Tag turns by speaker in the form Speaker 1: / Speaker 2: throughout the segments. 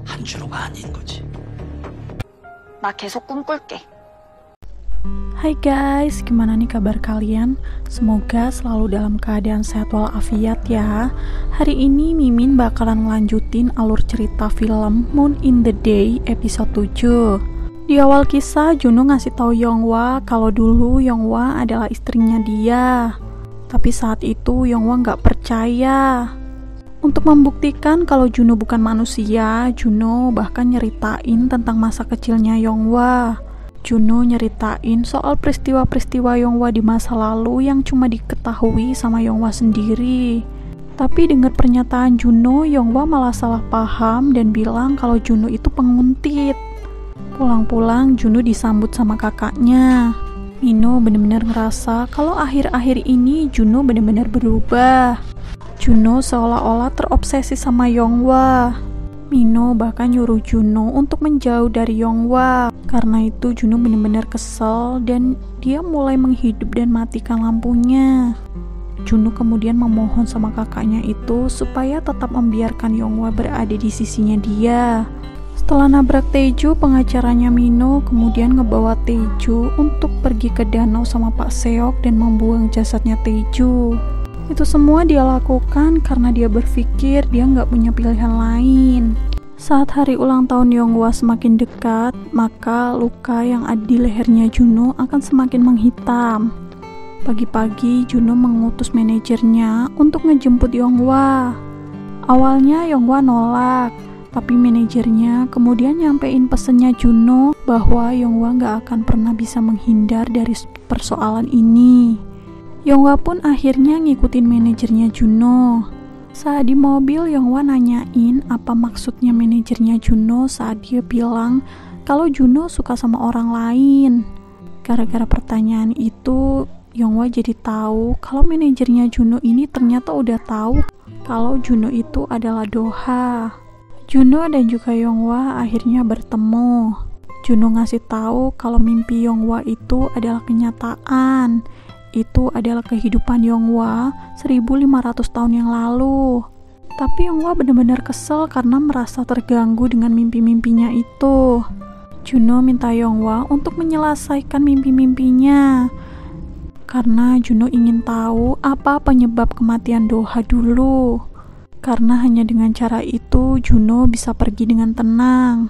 Speaker 1: 한 주로가 아닌 거지.
Speaker 2: 나 계속 꿈꿀게.
Speaker 3: Hai guys, gimana nih kabar kalian? Semoga selalu dalam keadaan sehat walafiat ya. Hari ini Mimin bakalan ngelanjutin alur cerita film Moon in the Day episode 7. Di awal kisah, Juno ngasih tahu Yonghwa kalau dulu Yonghwa adalah istrinya dia. Tapi saat itu Yonghwa nggak percaya. Untuk membuktikan kalau Juno bukan manusia, Juno bahkan nyeritain tentang masa kecilnya Yonghwa. Juno nyeritain soal peristiwa-peristiwa Yonghwa di masa lalu yang cuma diketahui sama Yonghwa sendiri. Tapi dengar pernyataan Juno, Yonghwa malah salah paham dan bilang kalau Juno itu penguntit. Pulang-pulang, Juno disambut sama kakaknya. Mino benar-benar ngerasa kalau akhir-akhir ini Juno benar-benar berubah. Juno seolah-olah terobsesi sama Yonghwa. Mino bahkan nyuruh Juno untuk menjauh dari Yonghwa. Karena itu Juno benar-benar kesel dan dia mulai menghidup dan matikan lampunya. Juno kemudian memohon sama kakaknya itu supaya tetap membiarkan Yonghwa berada di sisinya dia. Setelah nabrak Taeju, pengacaranya Mino kemudian ngebawa Taeju untuk pergi ke danau sama Pak Seok dan membuang jasadnya Taeju. Itu semua dia lakukan karena dia berpikir dia nggak punya pilihan lain. Saat hari ulang tahun Yonghwa semakin dekat, maka luka yang ada di lehernya Juno akan semakin menghitam. Pagi-pagi, Juno mengutus manajernya untuk ngejemput Yonghwa. Awalnya Yonghwa nolak, tapi manajernya kemudian nyampein pesennya Juno bahwa Yonghwa nggak akan pernah bisa menghindar dari persoalan ini. Yonghwa pun akhirnya ngikutin manajernya Juno. Saat di mobil, Yonghwa nanyain apa maksudnya manajernya Juno saat dia bilang kalau Juno suka sama orang lain. Gara-gara pertanyaan itu, Yonghwa jadi tahu kalau manajernya Juno ini ternyata udah tahu kalau Juno itu adalah Doha. Juno dan juga Yonghwa akhirnya bertemu. Juno ngasih tahu kalau mimpi Yonghwa itu adalah kenyataan. Itu adalah kehidupan Yonghwa 1500 tahun yang lalu. Tapi Yonghwa benar-benar kesel karena merasa terganggu dengan mimpi-mimpinya itu. Juno minta Yonghwa untuk menyelesaikan mimpi-mimpinya. Karena Juno ingin tahu apa penyebab kematian Doha dulu. Karena hanya dengan cara itu Juno bisa pergi dengan tenang.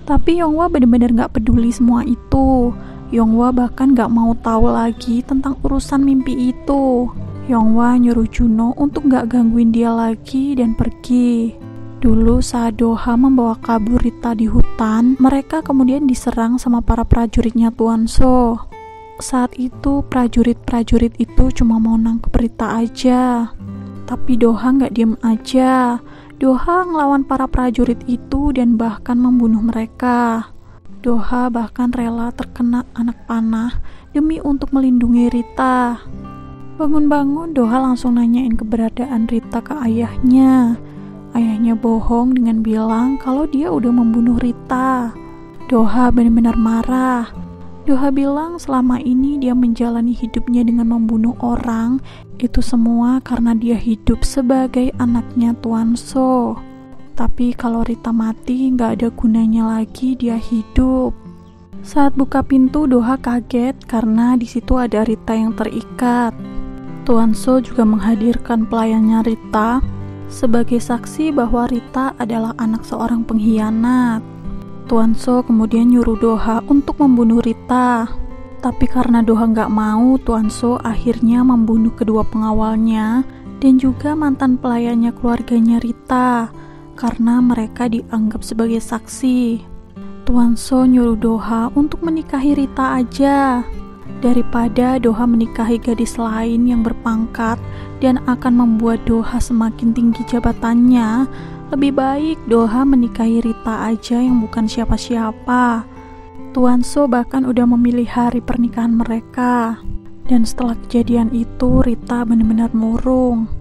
Speaker 3: Tapi Yonghwa benar-benar gak peduli semua itu. Yonghwa bahkan gak mau tahu lagi tentang urusan mimpi itu. Yonghwa nyuruh Juno untuk gak gangguin dia lagi dan pergi. Dulu saat Doha membawa kabur Rita di hutan, mereka kemudian diserang sama para prajuritnya Tuan So. Saat itu prajurit-prajurit itu cuma mau nangkep Rita aja. Tapi Doha gak diem aja. Doha ngelawan para prajurit itu dan bahkan membunuh mereka. Doha bahkan rela terkena anak panah demi untuk melindungi Rita. Bangun-bangun, Doha langsung nanyain keberadaan Rita ke ayahnya. Ayahnya bohong dengan bilang kalau dia udah membunuh Rita. Doha benar-benar marah. Doha bilang selama ini dia menjalani hidupnya dengan membunuh orang. Itu semua karena dia hidup sebagai anaknya Tuan So. Tapi kalau Rita mati, gak ada gunanya lagi dia hidup. Saat buka pintu, Doha kaget karena di situ ada Rita yang terikat. Tuan So juga menghadirkan pelayannya Rita sebagai saksi bahwa Rita adalah anak seorang pengkhianat. Tuan So kemudian nyuruh Doha untuk membunuh Rita. Tapi karena Doha gak mau, Tuan So akhirnya membunuh kedua pengawalnya dan juga mantan pelayannya keluarganya Rita. Karena mereka dianggap sebagai saksi. Tuan So nyuruh Doha untuk menikahi Rita aja. Daripada Doha menikahi gadis lain yang berpangkat dan akan membuat Doha semakin tinggi jabatannya, lebih baik Doha menikahi Rita aja yang bukan siapa-siapa. Tuan So bahkan udah memilih hari pernikahan mereka. Dan setelah kejadian itu, Rita benar-benar murung.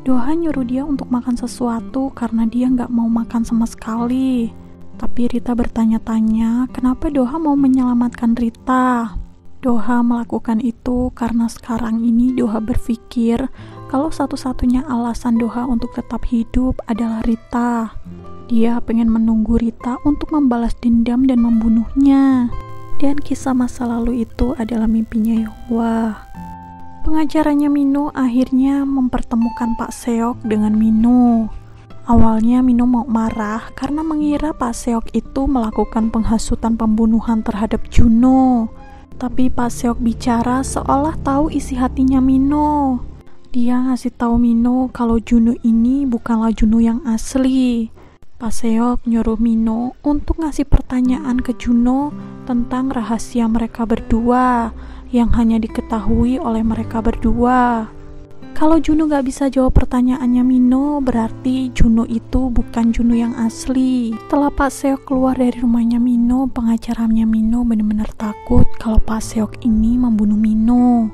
Speaker 3: Doha nyuruh dia untuk makan sesuatu karena dia nggak mau makan sama sekali. Tapi Rita bertanya-tanya kenapa Doha mau menyelamatkan Rita. Doha melakukan itu karena sekarang ini Doha berpikir kalau satu-satunya alasan Doha untuk tetap hidup adalah Rita. Dia pengen menunggu Rita untuk membalas dendam dan membunuhnya. Dan kisah masa lalu itu adalah mimpinya Yonghwa. Pengacaranya Mino akhirnya mempertemukan Pak Seok dengan Mino. Awalnya Mino mau marah karena mengira Pak Seok itu melakukan penghasutan pembunuhan terhadap Juno. Tapi Pak Seok bicara seolah tahu isi hatinya Mino. Dia ngasih tahu Mino kalau Juno ini bukanlah Juno yang asli. Pak Seok nyuruh Mino untuk ngasih pertanyaan ke Juno tentang rahasia mereka berdua yang hanya diketahui oleh mereka berdua. Kalau Juno gak bisa jawab pertanyaannya Mino, berarti Juno itu bukan Juno yang asli. Setelah Pak Seok keluar dari rumahnya Mino, pengacaranya Mino benar-benar takut kalau Pak Seok ini membunuh Mino.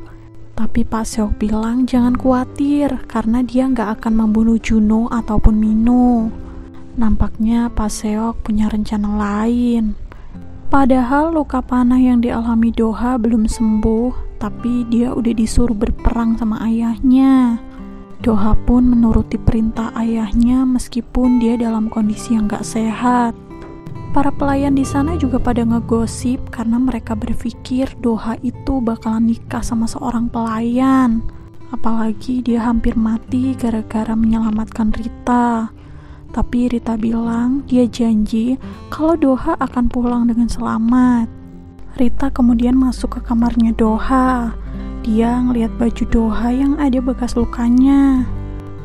Speaker 3: Tapi Pak Seok bilang jangan khawatir karena dia gak akan membunuh Juno ataupun Mino. Nampaknya Pak Seok punya rencana lain. Padahal luka panah yang dialami Doha belum sembuh, tapi dia udah disuruh berperang sama ayahnya. Doha pun menuruti perintah ayahnya meskipun dia dalam kondisi yang gak sehat. Para pelayan di sana juga pada ngegosip karena mereka berpikir Doha itu bakalan nikah sama seorang pelayan. Apalagi dia hampir mati gara-gara menyelamatkan Rita. Tapi Rita bilang dia janji kalau Doha akan pulang dengan selamat. Rita kemudian masuk ke kamarnya Doha. Dia ngelihat baju Doha yang ada bekas lukanya.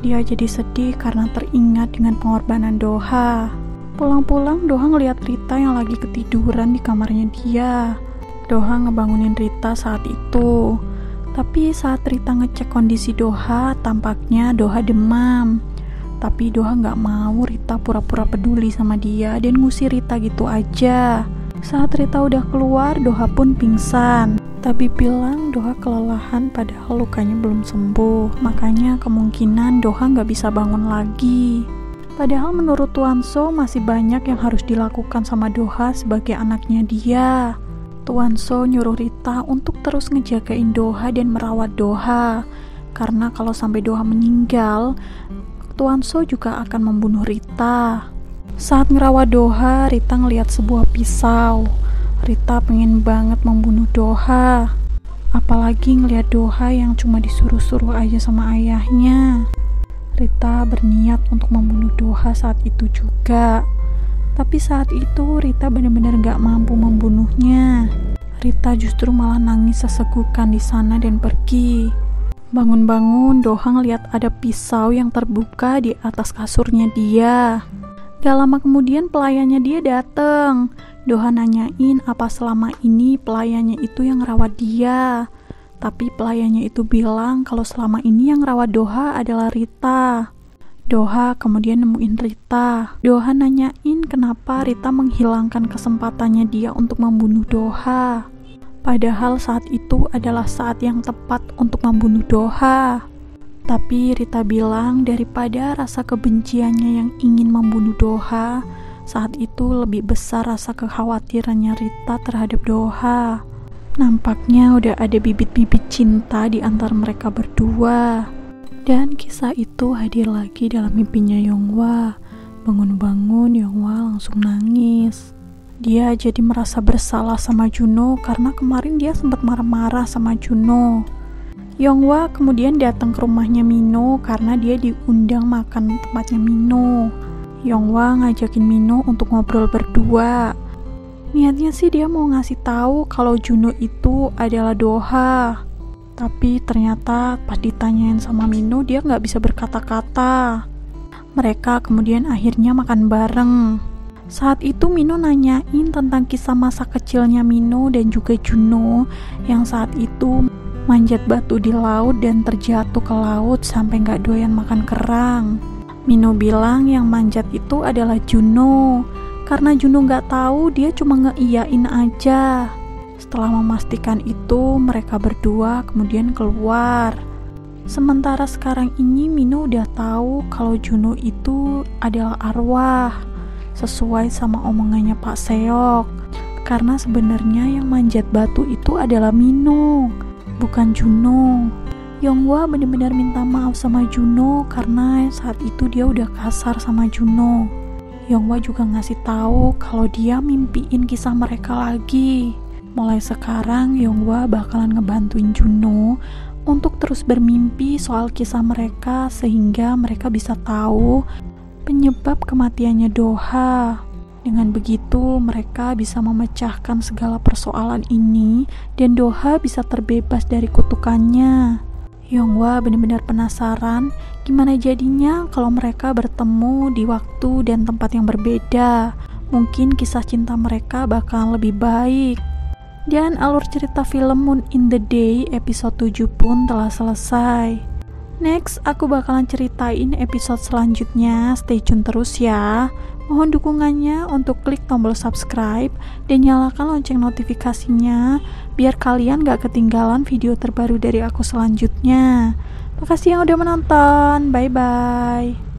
Speaker 3: Dia jadi sedih karena teringat dengan pengorbanan Doha. Pulang-pulang Doha ngelihat Rita yang lagi ketiduran di kamarnya dia. Doha ngebangunin Rita saat itu. Tapi saat Rita ngecek kondisi Doha, tampaknya Doha demam. Tapi Doha gak mau Rita pura-pura peduli sama dia dan ngusir Rita gitu aja. Saat Rita udah keluar, Doha pun pingsan. Tapi bilang Doha kelelahan padahal lukanya belum sembuh. Makanya kemungkinan Doha gak bisa bangun lagi. Padahal menurut Tuan So masih banyak yang harus dilakukan sama Doha sebagai anaknya dia. Tuan So nyuruh Rita untuk terus ngejagain Doha dan merawat Doha. Karena kalau sampai Doha meninggal, Tuan So juga akan membunuh Rita. Saat ngerawat Doha, Rita ngeliat sebuah pisau. Rita pengen banget membunuh Doha. Apalagi ngeliat Doha yang cuma disuruh-suruh aja sama ayahnya. Rita berniat untuk membunuh Doha saat itu juga. Tapi saat itu Rita benar-benar gak mampu membunuhnya. Rita justru malah nangis sesegukan di sana dan pergi. Bangun-bangun, Doha ngeliat ada pisau yang terbuka di atas kasurnya dia. Gak lama kemudian pelayannya dia dateng. Doha nanyain apa selama ini pelayannya itu yang rawat dia. Tapi pelayannya itu bilang kalau selama ini yang rawat Doha adalah Rita. Doha kemudian nemuin Rita. Doha nanyain kenapa Rita menghilangkan kesempatannya dia untuk membunuh Doha. Padahal saat itu adalah saat yang tepat untuk membunuh Doha. Tapi Rita bilang daripada rasa kebenciannya yang ingin membunuh Doha, saat itu lebih besar rasa kekhawatirannya Rita terhadap Doha. Nampaknya udah ada bibit-bibit cinta di antara mereka berdua. Dan kisah itu hadir lagi dalam mimpinya Yonghwa. Bangun-bangun Yonghwa langsung nangis. Dia jadi merasa bersalah sama Juno karena kemarin dia sempat marah-marah sama Juno. Yonghwa kemudian datang ke rumahnya Mino karena dia diundang makan tempatnya Mino. Yonghwa ngajakin Mino untuk ngobrol berdua. Niatnya sih dia mau ngasih tahu kalau Juno itu adalah Doha. Tapi ternyata pas ditanyain sama Mino dia nggak bisa berkata-kata. Mereka kemudian akhirnya makan bareng. Saat itu Mino nanyain tentang kisah masa kecilnya Mino dan juga Juno yang saat itu manjat batu di laut dan terjatuh ke laut sampai gak doyan makan kerang. Mino bilang yang manjat itu adalah Juno. Karena Juno gak tahu, dia cuma ngeiyain aja. Setelah memastikan itu, mereka berdua kemudian keluar. Sementara sekarang ini Mino udah tahu kalau Juno itu adalah arwah, sesuai sama omongannya Pak Seok. Karena sebenarnya yang manjat batu itu adalah Minho, bukan Juno. Yonghwa benar-benar minta maaf sama Juno karena saat itu dia udah kasar sama Juno. Yonghwa juga ngasih tahu kalau dia mimpiin kisah mereka lagi. Mulai sekarang Yonghwa bakalan ngebantuin Juno untuk terus bermimpi soal kisah mereka sehingga mereka bisa tahu penyebab kematiannya Doha. Dengan begitu, mereka bisa memecahkan segala persoalan ini dan Doha bisa terbebas dari kutukannya. Yonghwa benar-benar penasaran gimana jadinya kalau mereka bertemu di waktu dan tempat yang berbeda. Mungkin kisah cinta mereka bakalan lebih baik. Dan alur cerita film Moon in the Day episode 7 pun telah selesai. Next, aku bakalan ceritain episode selanjutnya. Stay tune terus ya. Mohon dukungannya untuk klik tombol subscribe dan nyalakan lonceng notifikasinya biar kalian gak ketinggalan video terbaru dari aku selanjutnya. Makasih yang udah menonton. Bye-bye.